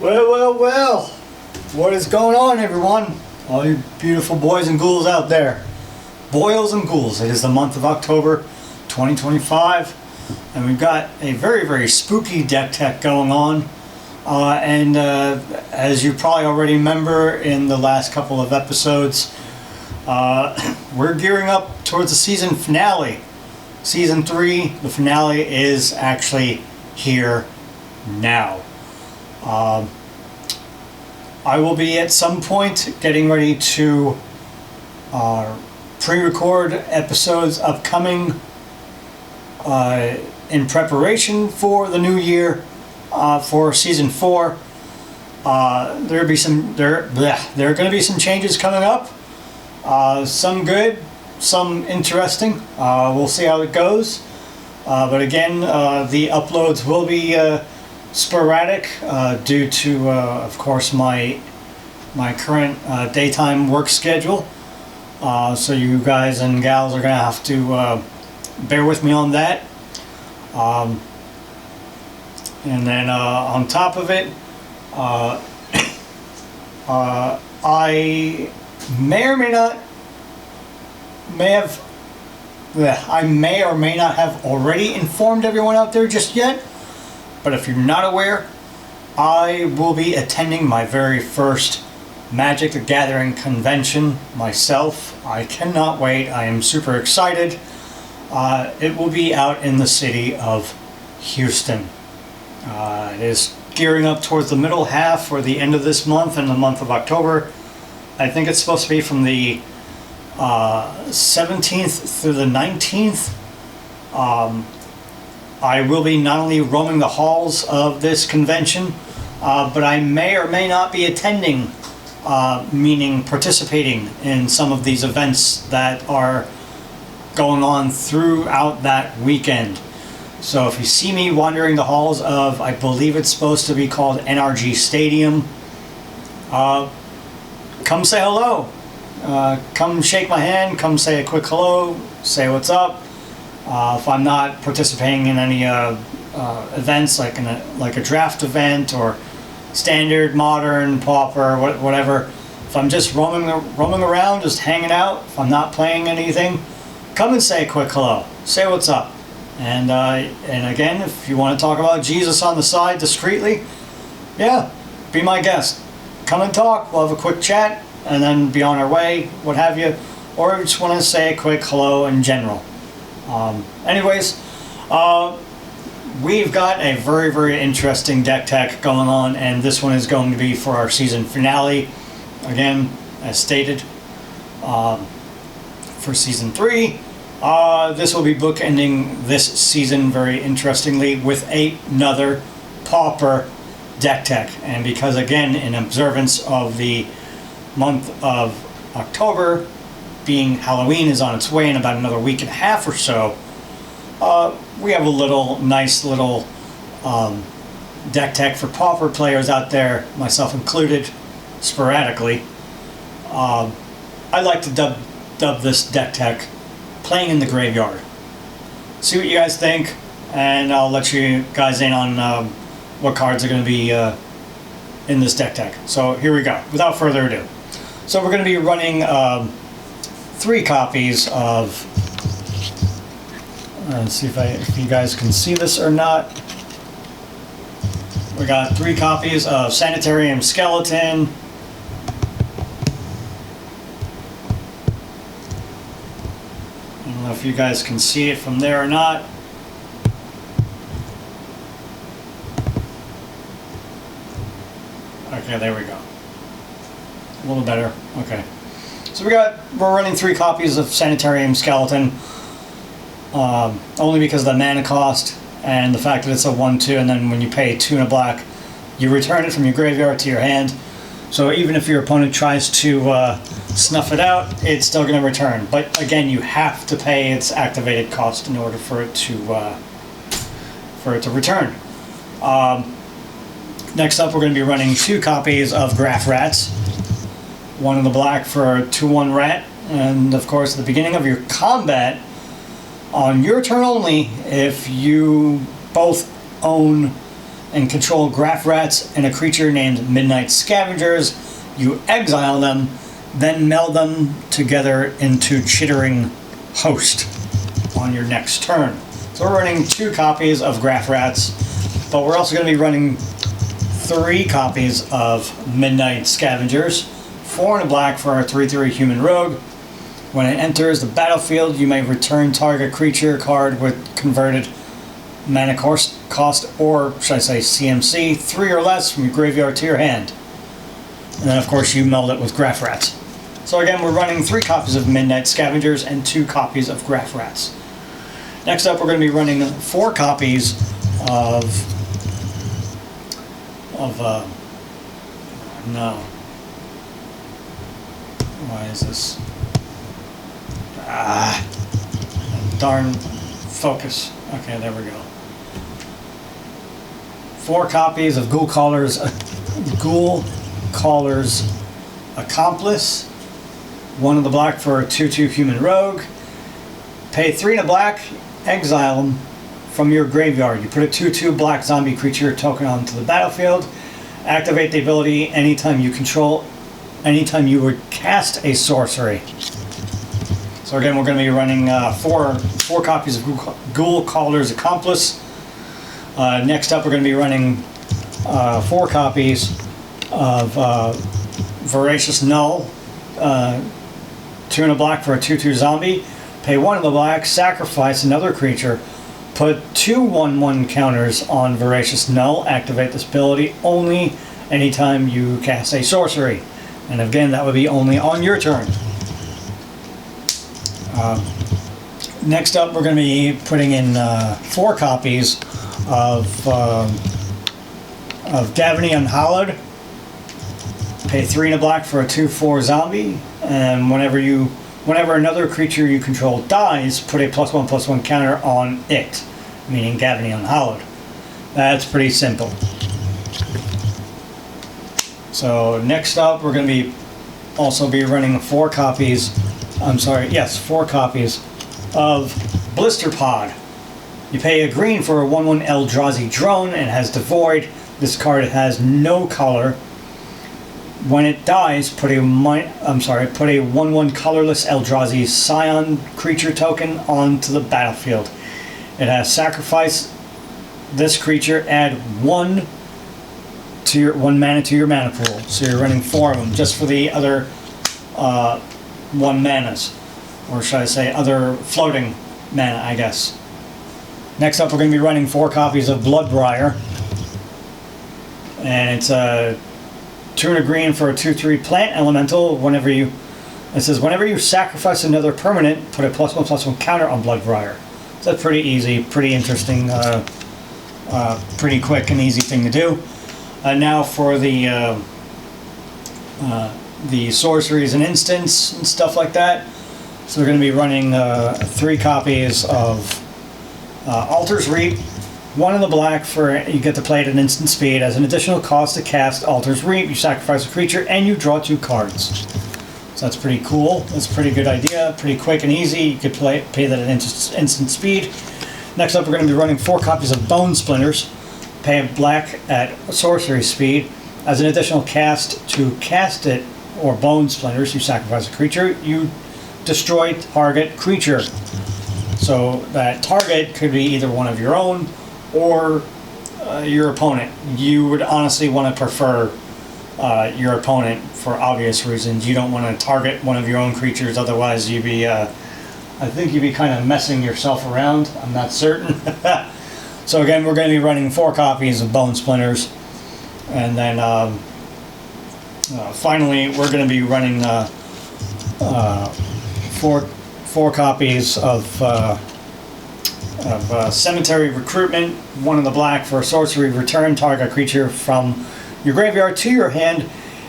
Well, what is going on, everyone? All you beautiful boys and ghouls out there. Boils and ghouls, it is the month of October 2025, and we've got a very, very spooky deck tech going on. As you probably already remember in the last couple of episodes, we're gearing up towards the season finale. Season 3, the finale is actually here now. I will be at some point getting ready to pre-record episodes upcoming in preparation for the new year for season 4. There are going to be some changes coming up. Some good, some interesting. We'll see how it goes. But again, the uploads will be sporadic due to, of course, my current daytime work schedule. So you guys and gals are going to have to bear with me on that. And then on top of it, I may or may not have already informed everyone out there just yet. But if you're not aware, I will be attending my very first Magic the Gathering convention myself. I cannot wait. I am super excited. It will be out in the city of Houston. It is gearing up towards the middle half or the end of this month, in the month of October. I think it's supposed to be from the 17th through the 19th. I will be not only roaming the halls of this convention, but I may or may not be attending, meaning participating in some of these events that are going on throughout that weekend. So if you see me wandering the halls of, I believe it's supposed to be called NRG Stadium, come say hello. Come shake my hand, come say a quick hello, say what's up. If I'm not participating in any events like a draft event or standard, modern, pauper, whatever, if I'm just roaming around, just hanging out, if I'm not playing anything, come and say a quick hello, say what's up. And again, if you want to talk about Jesus on the side discreetly, yeah, be my guest. Come and talk, we'll have a quick chat, and then be on our way, what have you. Or just want to say a quick hello in general. Anyways, we've got a very, very interesting deck tech going on, and this one is going to be for our season finale. Again, as stated, for season 3. This will be bookending this season very interestingly with another Pauper deck tech. And because, again, in observance of the month of October, being Halloween is on its way in about another week and a half or so, we have a nice little deck tech for Pauper players out there, myself included, sporadically. I like to dub this deck tech Playing in the Graveyard. See what you guys think, and I'll let you guys in on what cards are going to be in this deck tech. So here we go, without further ado. So we're going to be running 3 copies of, let's see if you guys can see this or not. We got 3 copies of Sanitarium Skeleton. I don't know if you guys can see it from there or not. Okay, there we go. A little better. Okay. So we're running 3 copies of Sanitarium Skeleton, only because of the mana cost and the fact that it's a 1/2, and then when you pay 2 and a black, you return it from your graveyard to your hand. So even if your opponent tries to snuff it out, it's still going to return. But again, you have to pay its activated cost in order for it to return. Next up, we're going to be running 2 copies of Graph Rats. 1 in the black for a 2/1 rat, and of course at the beginning of your combat, on your turn only, if you both own and control graph rats and a creature named Midnight Scavengers. You exile them, then meld them together into Chittering Host on your next turn. So we're running 2 copies of graph rats, but we're also going to be running 3 copies of Midnight Scavengers, 4 in a black for our 3/3 human rogue. When it enters the battlefield, you may return target creature card with converted mana cost, or should I say CMC, 3 or less from your graveyard to your hand. And then of course you meld it with graph rats. So again, we're running 3 copies of Midnight Scavengers and 2 copies of graph rats. Next up, we're going to be running 4 copies of no. Why is this? Darn focus. Okay, there we go. 4 copies of Ghoul Caller's Accomplice. 1 in the black for a 2/2 human rogue. Pay 3 in a black, exile them from your graveyard. You put a 2/2 black zombie creature token onto the battlefield. Activate the ability anytime you would cast a sorcery. So again, we're going to be running 4 copies of Ghoul Caller's Accomplice. Next up, we're going to be running 4 copies of Voracious Null. 2 in a black for a 2/2 zombie. Pay 1 in the black, sacrifice another creature. Put 2 1/1 counters on Voracious Null. Activate this ability only anytime you cast a sorcery. And again, that would be only on your turn. Next up, we're going to be putting in 4 copies of Gavany Unhallowed. Pay 3 in a black for a 2/4 zombie, and whenever another creature you control dies, put a +1/+1 counter on it, meaning Gavany Unhallowed. That's pretty simple. So next up, we're going to be also be running 4 copies. 4 copies of Blister Pod. You pay a green for a 1/1 Eldrazi drone and has Devoid. This card has no color. When it dies, put a 1/1 colorless Eldrazi Scion creature token onto the battlefield. It has sacrifice this creature, add 1 mana to your mana pool. So you're running 4 of them just for the other 1 manas, or should I say other floating mana, I guess. Next up, we're going to be running 4 copies of Bloodbriar, and it's a 2 and a green for a 2/3 plant elemental. It says whenever you sacrifice another permanent, put a +1/+1 counter on Bloodbriar. So that's pretty easy, pretty interesting, pretty quick and easy thing to do. Now for the sorceries and instants and stuff like that. So we're going to be running 3 copies of Altar's Reap. 1 in the black for you get to play at an instant speed. As an additional cost to cast Altar's Reap, you sacrifice a creature and you draw 2 cards. So that's pretty cool. That's a pretty good idea. Pretty quick and easy. You could pay that at instant speed. Next up, we're going to be running 4 copies of Bone Splinters. Pay a black at sorcery speed. As an additional cast to cast it, or Bone Splinters, you sacrifice a creature. You destroy target creature. So that target could be either one of your own or your opponent. You would honestly want to prefer your opponent for obvious reasons. You don't want to target one of your own creatures, otherwise you'd be, I think you'd be kind of messing yourself around. I'm not certain. So again, we're going to be running 4 copies of Bone Splinters, and then finally we're going to be running 4 copies of Cemetery Recruitment. 1 in the black for a sorcery. Return target creature from your graveyard to your hand.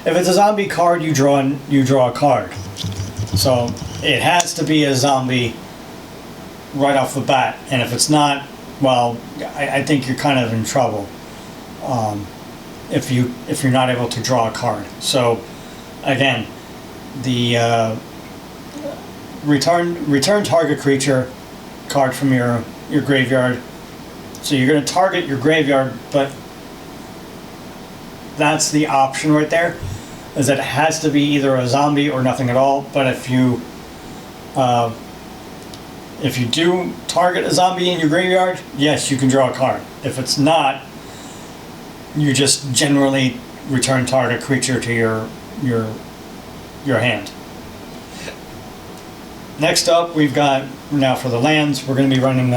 If it's a zombie card, you draw a card. So it has to be a zombie right off the bat, and if it's not, well, I think you're kind of in trouble if you're not able to draw a card. So again, the return target creature card from your graveyard. So you're going to target your graveyard, but that's the option right there, is that it has to be either a zombie or nothing at all. But if you do target a zombie in your graveyard, yes, you can draw a card. If it's not, you just generally return target creature to your hand. Next up, we've got, now for the lands, we're going to be running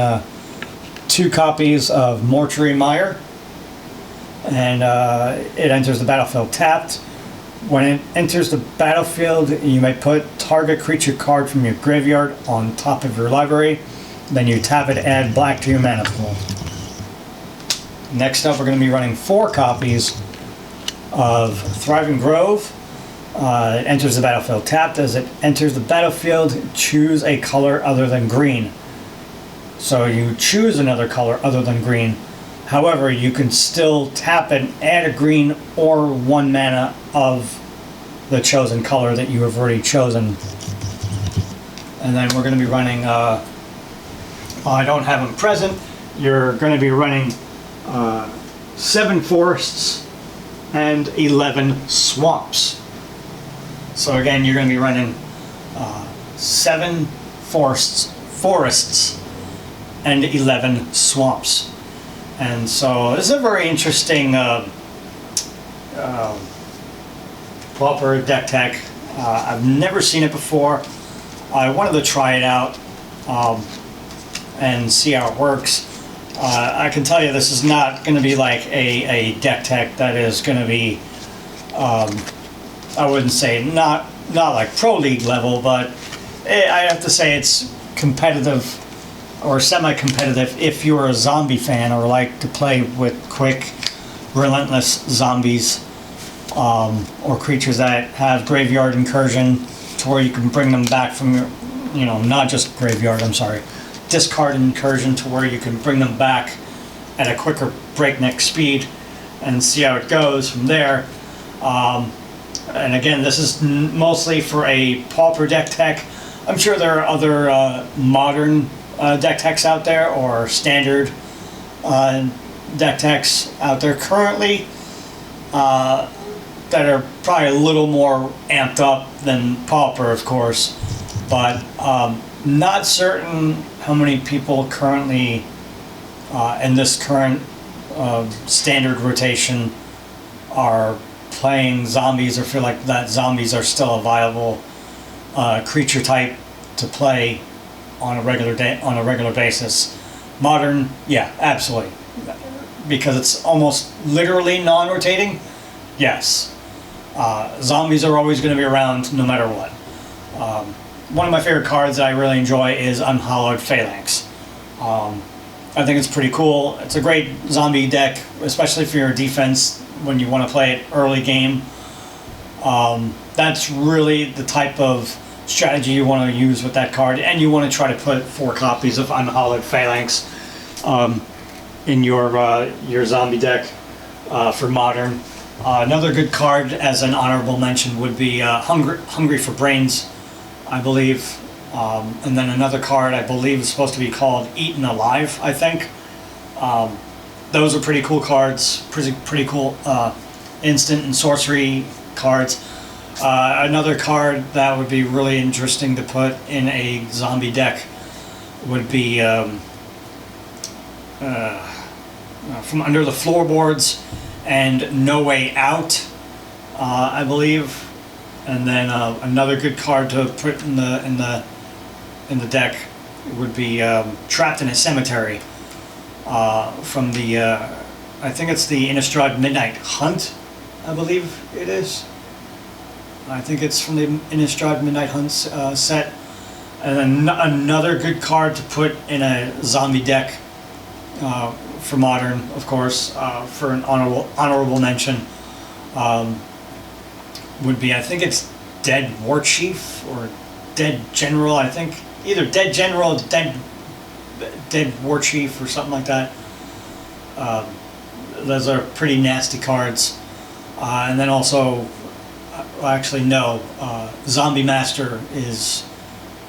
2 copies of Mortuary Mire, and it enters the battlefield tapped. When it enters the battlefield, you may put target creature card from your graveyard on top of your library. Then you tap it, add black to your mana pool. Next up, we're going to be running 4 copies of Thriving Grove. It enters the battlefield tapped. As it enters the battlefield, choose a color other than green. So you choose another color other than green. However, you can still tap and add a green or 1 mana of the chosen color that you have already chosen. And then we're going to be running, I don't have them present, you're going to be running 7 forests and 11 swamps. So again, you're going to be running 7 forests and 11 swamps. And so this is a very interesting Pauper deck tech. I've never seen it before. I wanted to try it out and see how it works. I can tell you this is not going to be like a deck tech that is going to be, I wouldn't say not like Pro League level, but I have to say it's competitive or semi-competitive if you're a zombie fan or like to play with quick, relentless zombies or creatures that have graveyard incursion to where you can bring them back from your, not just graveyard, I'm sorry, discard incursion to where you can bring them back at a quicker breakneck speed and see how it goes from there. And again, this is mostly for a Pauper deck tech. I'm sure there are other modern deck techs out there or standard deck techs out there currently that are probably a little more amped up than Pauper, of course, but not certain how many people currently in this current standard rotation are playing zombies or feel like that zombies are still a viable creature type to play on a regular basis. Modern, yeah, absolutely, because it's almost literally non-rotating. Yes, zombies are always going to be around no matter what. One of my favorite cards that I really enjoy is Unhallowed Phalanx. I think it's pretty cool. It's a great zombie deck, especially for your defense when you want to play it early game. That's really the type of strategy you want to use with that card, and you want to try to put 4 copies of Unhallowed Phalanx in your zombie deck for Modern. Another good card as an honorable mention would be Hungry for Brains, I believe. And then another card I believe is supposed to be called Eaten Alive, I think. Those are pretty cool cards, pretty cool instant and sorcery cards. Another card that would be really interesting to put in a zombie deck would be From Under the Floorboards and No Way Out, I believe. And then another good card to put in the deck would be Trapped in a Cemetery from the I think it's the Innistrad Midnight Hunt, I believe it is. I think it's from the Innistrad Midnight Hunt set. And then another good card to put in a zombie deck for Modern, of course, for an honorable mention, would be, I think it's Dead War Chief or Dead General, I think. Either Dead General or Dead War Chief or something like that. Those are pretty nasty cards. And then also, well, actually no, Zombie Master is,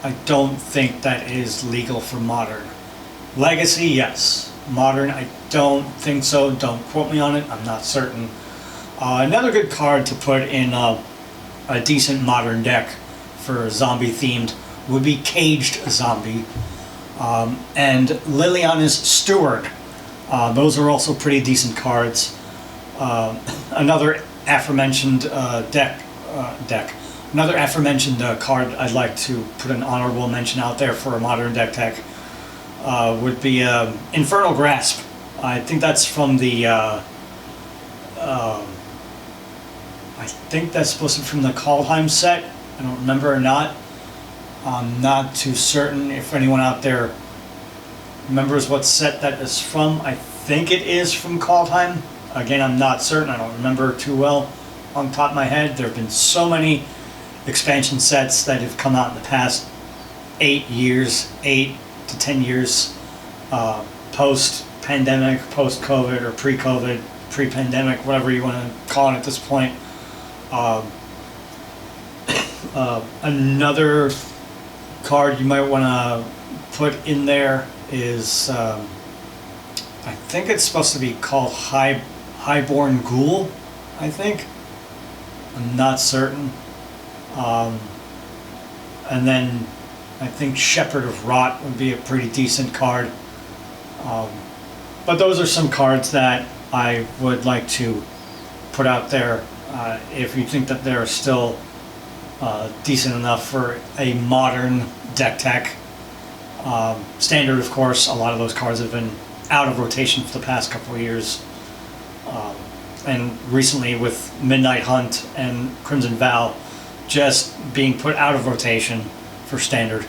I don't think that is legal for Modern. Legacy, yes. Modern, I don't think so. Don't quote me on it. I'm not certain. Another good card to put in a decent modern deck for zombie themed would be Caged Zombie and Liliana's Steward. Those are also pretty decent cards. Another aforementioned another aforementioned card I'd like to put an honorable mention out there for a modern deck tech would be Infernal Grasp. I think that's from the I think that's supposed to be from the Kaldheim set. I don't remember or not. I'm not too certain if anyone out there remembers what set that is from. I think it is from Kaldheim. Again, I'm not certain. I don't remember too well on top of my head. There have been so many expansion sets that have come out in the past 8 years, 8 to 10 years, post-pandemic, post-COVID, or pre-COVID, pre-pandemic, whatever you want to call it at this point. Another card you might want to put in there is, I think it's supposed to be called Highborn Ghoul, I think. I'm not certain. And then I think Shepherd of Rot would be a pretty decent card. But those are some cards that I would like to put out there if you think that they're still decent enough for a modern deck tech. Standard, of course, a lot of those cards have been out of rotation for the past couple of years. And recently with Midnight Hunt and Crimson Vow just being put out of rotation for standard,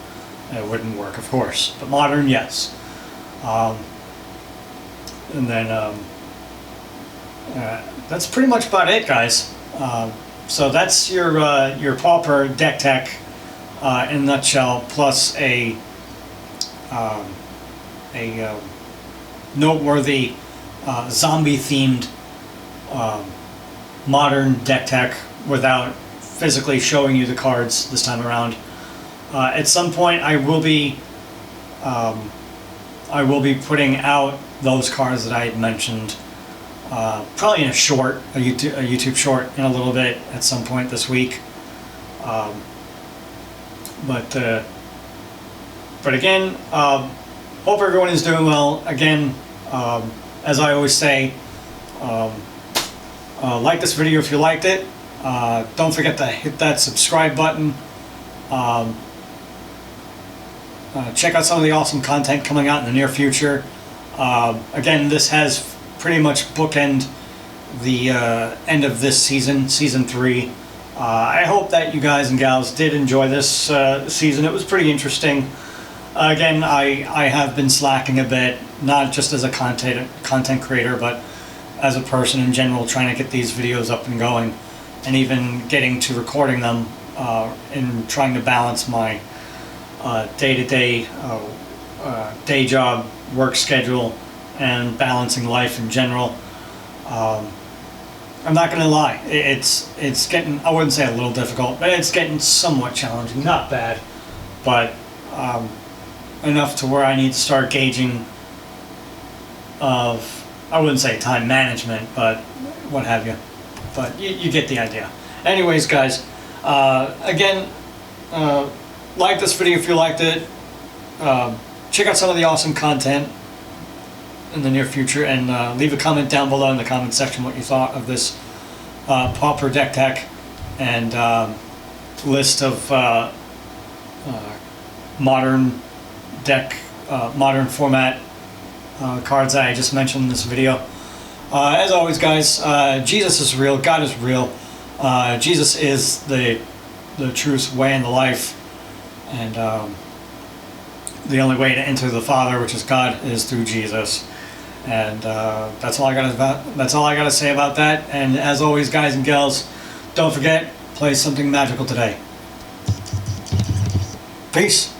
it wouldn't work, of course. But modern, yes. And then that's pretty much about it, guys. So that's your Pauper deck tech in a nutshell, plus a noteworthy zombie-themed modern deck tech without physically showing you the cards this time around. At some point, I will be putting out those cards that I had mentioned, probably in a YouTube short in a little bit at some point this week. But again, hope everyone is doing well. Again, as I always say, like this video if you liked it. Don't forget to hit that subscribe button. Check out some of the awesome content coming out in the near future. Again, this has pretty much bookend the end of this season, Season 3. I hope that you guys and gals did enjoy this season. It was pretty interesting. Again, I have been slacking a bit, not just as a content creator, but as a person in general, trying to get these videos up and going, and even getting to recording them, and trying to balance my day-to-day day job, work schedule, and balancing life in general. I'm not going to lie, it's getting, I wouldn't say a little difficult, but it's getting somewhat challenging. Not bad, but enough to where I need to start gauging of, I wouldn't say time management, but what have you. But you get the idea. Anyways, guys, again, like this video if you liked it. Check out some of the awesome content in the near future, and leave a comment down below in the comment section what you thought of this Pauper deck tech and list of modern deck, modern format cards that I just mentioned in this video. As always, guys, Jesus is real, God is real, Jesus is the truth, way, and the life, and the only way to enter the Father, which is God, is through Jesus. And that's all I gotta say about that. And as always, guys and gals, don't forget, play something magical today. Peace.